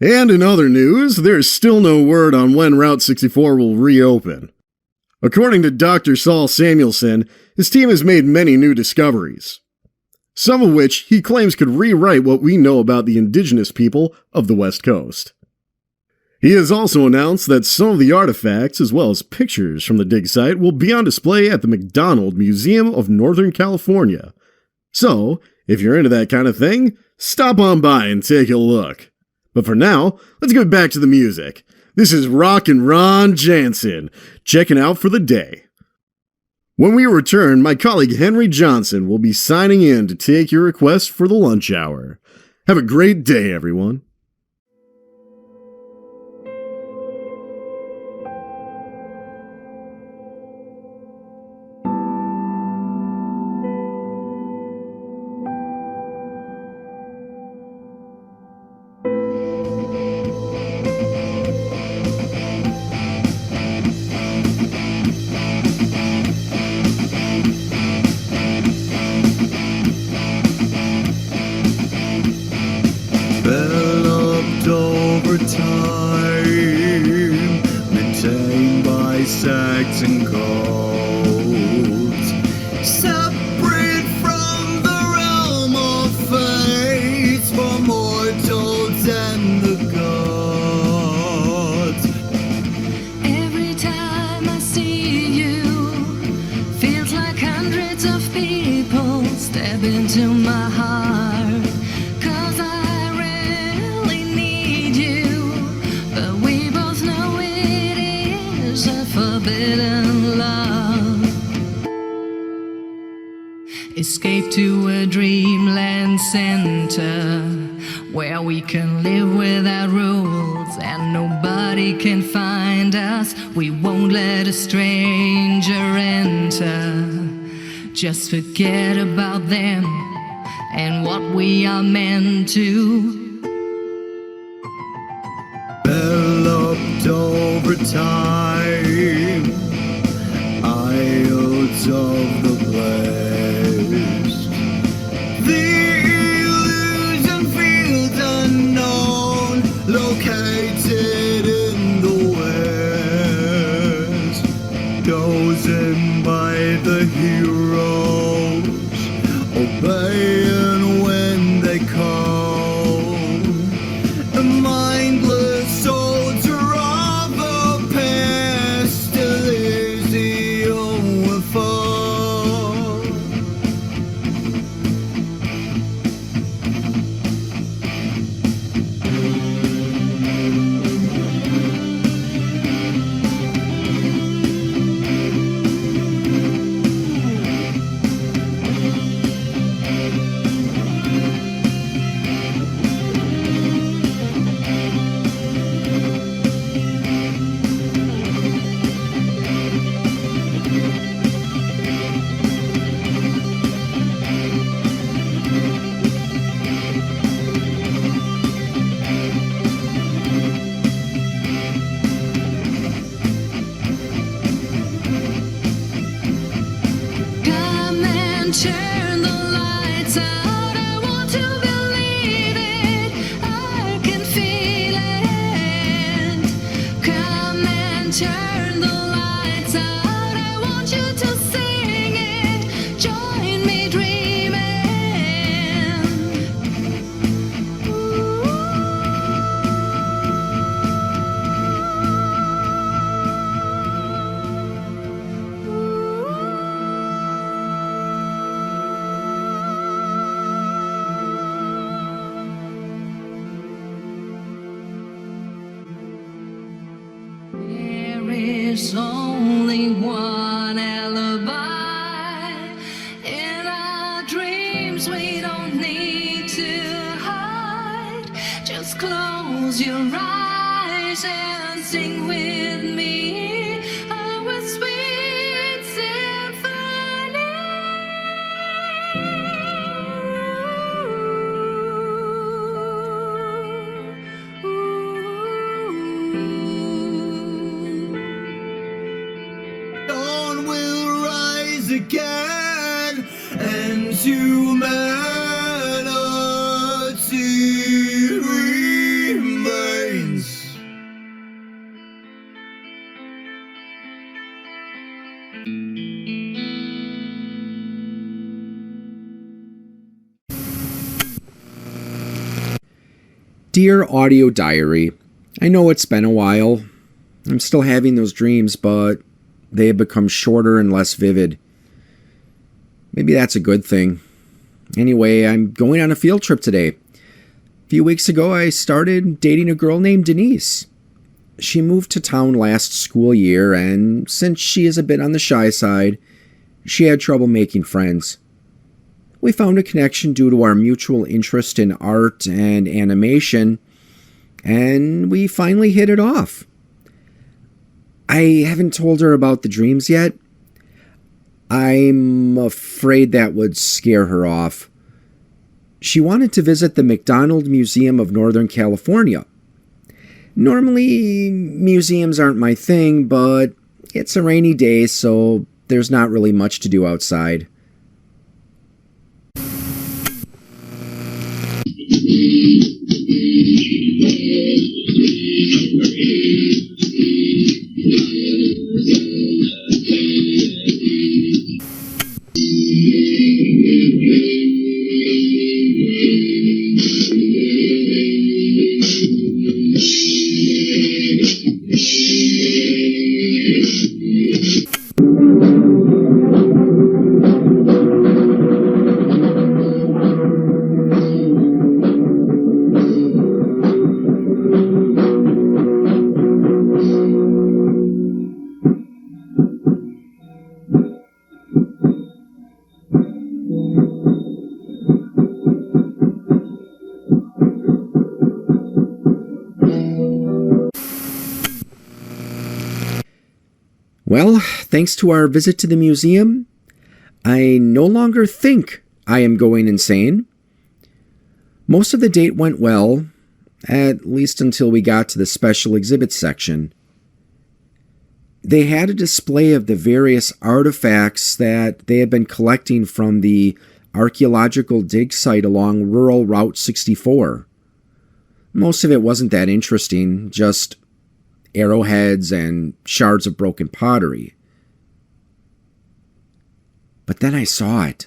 And in other news, there's still no word on when Route 64 will reopen. According to Dr. Saul Samuelson, his team has made many new discoveries, some of which he claims could rewrite what we know about the indigenous people of the West Coast. He has also announced that some of the artifacts, as well as pictures from the dig site, will be on display at the McDonald Museum of Northern California. So, if you're into that kind of thing, stop on by and take a look. But for now, let's get back to the music. This is Rockin' Ron Jansen, checking out for the day. When we return, my colleague Henry Jansen will be signing in to take your requests for the lunch hour. Have a great day, everyone. Maintained by sects and codes, separate from the realm of fates, for mortals and the gods. Every time I see you, feels like hundreds of people step into my heart. Forbidden love. Escape to a dreamland center where we can live without rules and nobody can find us. We won't let a stranger enter. Just forget about them and what we are meant to. Developed over time, idols of the blessed. The illusion fields unknown, located in the west, chosen by the heroes, obeying when they call. A mindless soldier of the past, still is the only fall. Turn the lights out, I want to believe it, I can feel it. Come and turn the lights out, I want you to sing it, join me dreaming. There's only one alibi. In our dreams we don't need to hide. Just close your eyes and sing with me our sweet symphony. Dawn will rise again, and humanity remains. Dear Audio Diary, I know it's been a while. I'm still having those dreams, but they have become shorter and less vivid. Maybe that's a good thing. Anyway, I'm going on a field trip today. A few weeks ago, I started dating a girl named Denise. She moved to town last school year, and since she is a bit on the shy side, she had trouble making friends. We found a connection due to our mutual interest in art and animation, and we finally hit it off. I haven't told her about the dreams yet. I'm afraid that would scare her off. She wanted to visit the McDonald Museum of Northern California. Normally, museums aren't my thing, but it's a rainy day, so there's not really much to do outside. Well, thanks to our visit to the museum, I no longer think I am going insane. Most of the date went well, at least until we got to the special exhibits section. They had a display of the various artifacts that they had been collecting from the archaeological dig site along rural Route 64. Most of it wasn't that interesting, just arrowheads and shards of broken pottery. But then I saw it.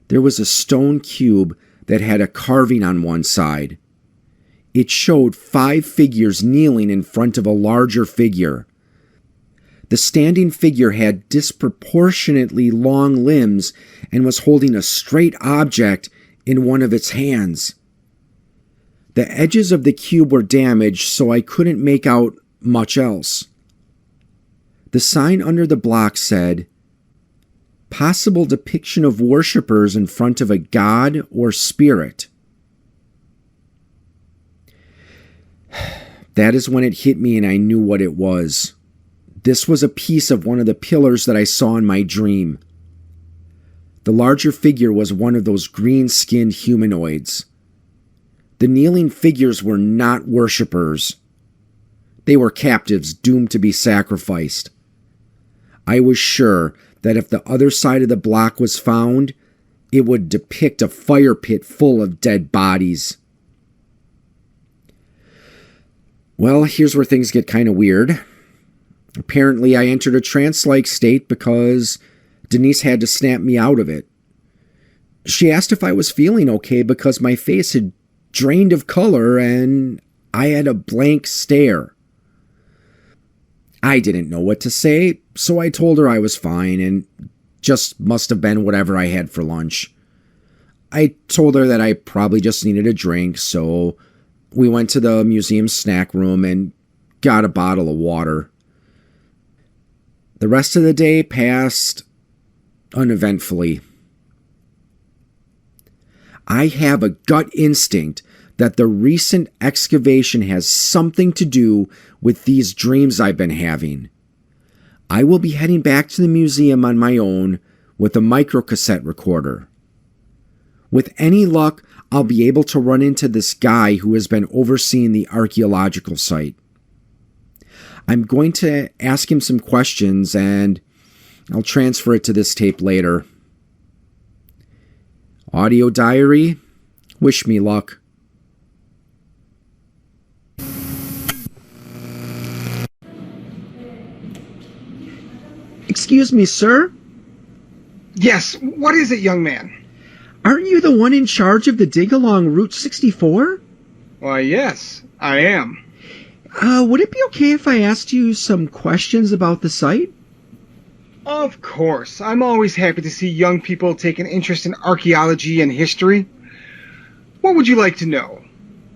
There was a stone cube that had a carving on one side. It showed 5 figures kneeling in front of a larger figure. The standing figure had disproportionately long limbs and was holding a straight object in one of its hands. The edges of the cube were damaged, so I couldn't make out much else. The sign under the block said, "Possible depiction of worshippers in front of a god or spirit." That is when it hit me and I knew what it was. This was a piece of one of the pillars that I saw in my dream. The larger figure was one of those green-skinned humanoids. The kneeling figures were not worshippers. They were captives doomed to be sacrificed. I was sure that if the other side of the block was found, it would depict a fire pit full of dead bodies. Well, here's where things get kind of weird. Apparently, I entered a trance-like state because Denise had to snap me out of it. She asked if I was feeling okay because my face had drained of color and I had a blank stare. I didn't know what to say, so I told her I was fine and just must have been whatever I had for lunch. I told her that I probably just needed a drink, so we went to the museum snack room and got a bottle of water. The rest of the day passed uneventfully. I have a gut instinct that the recent excavation has something to do with these dreams I've been having. I will be heading back to the museum on my own with a microcassette recorder. With any luck, I'll be able to run into this guy who has been overseeing the archaeological site. I'm going to ask him some questions and I'll transfer it to this tape later. Audio diary, wish me luck. Excuse me, sir? Yes, what is it, young man? Aren't you the one in charge of the dig along Route 64? Why, yes, I am. Would it be okay if I asked you some questions about the site? Of course. I'm always happy to see young people take an interest in archaeology and history. What would you like to know?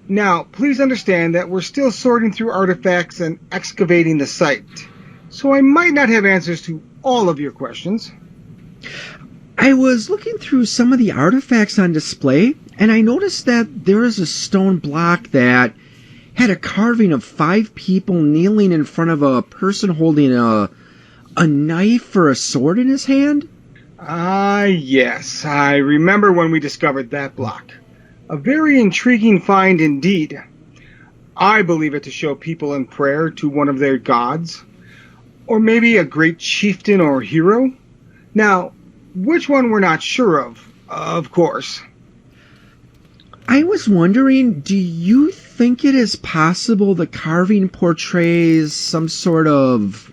Now, please understand that we're still sorting through artifacts and excavating the site, so I might not have answers to all of your questions. I was looking through some of the artifacts on display, and I noticed that there is a stone block that had a carving of 5 people kneeling in front of a person holding a knife or a sword in his hand. Ah, yes, I remember when we discovered that block. A very intriguing find indeed. I believe it to show people in prayer to one of their gods, or maybe a great chieftain or hero. Now, which one we're not sure of course. I was wondering, do you think it is possible the carving portrays some sort of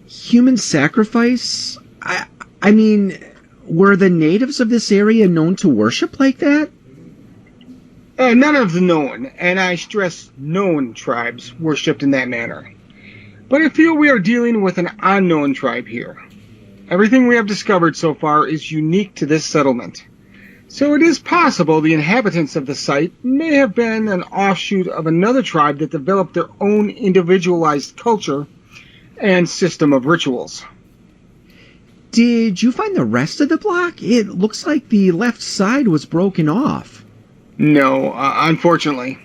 human sacrifice? I mean, were the natives of this area known to worship like that? None of the known, and I stress known tribes worshipped in that manner. But I feel we are dealing with an unknown tribe here. Everything we have discovered so far is unique to this settlement. So it is possible the inhabitants of the site may have been an offshoot of another tribe that developed their own individualized culture and system of rituals. Did you find the rest of the block? It looks like the left side was broken off. No, unfortunately.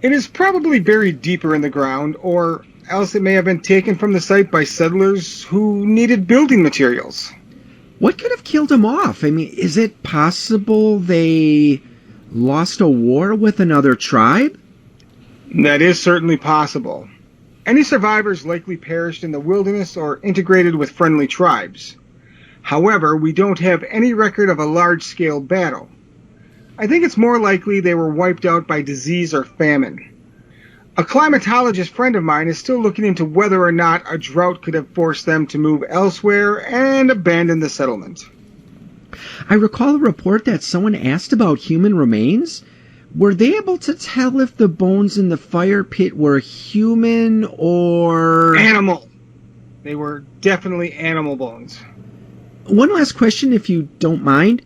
It is probably buried deeper in the ground, or else it may have been taken from the site by settlers who needed building materials. What could have killed them off? I mean, is it possible they lost a war with another tribe? That is certainly possible. Any survivors likely perished in the wilderness or integrated with friendly tribes. However, we don't have any record of a large-scale battle. I think it's more likely they were wiped out by disease or famine. A climatologist friend of mine is still looking into whether or not a drought could have forced them to move elsewhere and abandon the settlement. I recall a report that someone asked about human remains. Were they able to tell if the bones in the fire pit were human or... Animal! They were definitely animal bones. One last question, if you don't mind.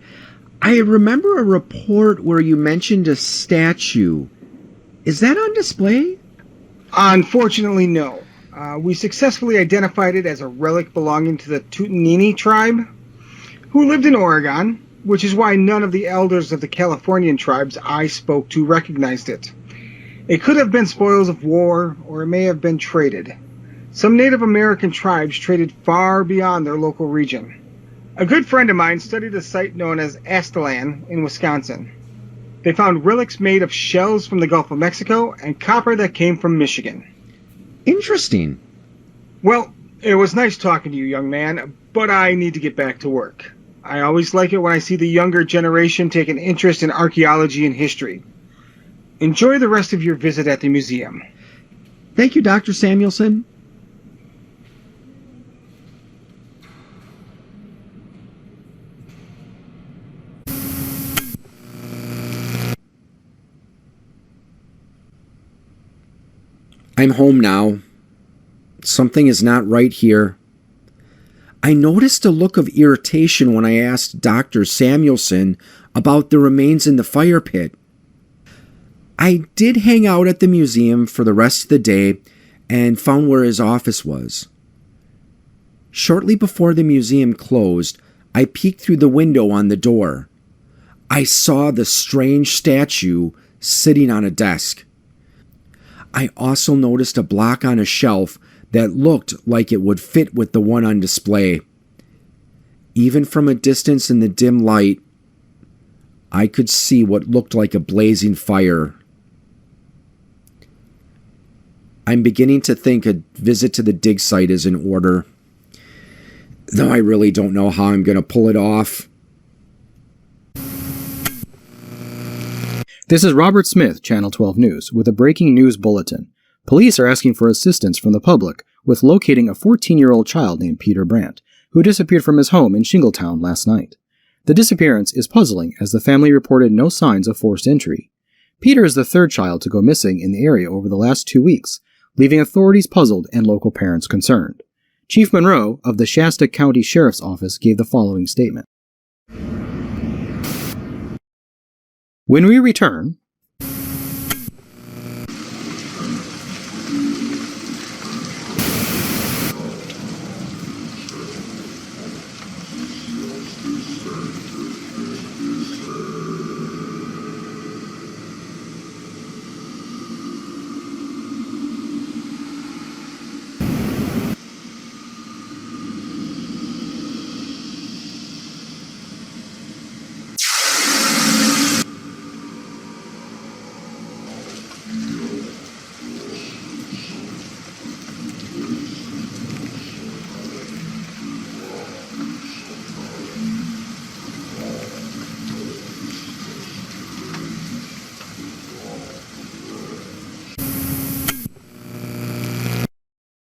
I remember a report where you mentioned a statue. Is that on display? Unfortunately, no. We successfully identified it as a relic belonging to the Tutanini tribe, who lived in Oregon, which is why none of the elders of the Californian tribes I spoke to recognized it. It could have been spoils of war, or it may have been traded. Some Native American tribes traded far beyond their local region. A good friend of mine studied a site known as Aztlan in Wisconsin. They found relics made of shells from the Gulf of Mexico and copper that came from Michigan. Interesting. Well, it was nice talking to you, young man, but I need to get back to work. I always like it when I see the younger generation take an interest in archaeology and history. Enjoy the rest of your visit at the museum. Thank you, Dr. Samuelson. I'm home now. Something is not right here. I noticed a look of irritation when I asked Dr. Samuelson about the remains in the fire pit. I did hang out at the museum for the rest of the day and found where his office was. Shortly before the museum closed, I peeked through the window on the door. I saw the strange statue sitting on a desk. I also noticed a block on a shelf that looked like it would fit with the one on display. Even from a distance in the dim light, I could see what looked like a blazing fire. I'm beginning to think a visit to the dig site is in order, though I really don't know how I'm going to pull it off. This is Robert Smith, Channel 12 News, with a breaking news bulletin. Police are asking for assistance from the public with locating a 14-year-old child named Peter Brandt, who disappeared from his home in Shingletown last night. The disappearance is puzzling as the family reported no signs of forced entry. Peter is the third child to go missing in the area over the last 2 weeks, leaving authorities puzzled and local parents concerned. Chief Monroe of the Shasta County Sheriff's Office gave the following statement. When we return,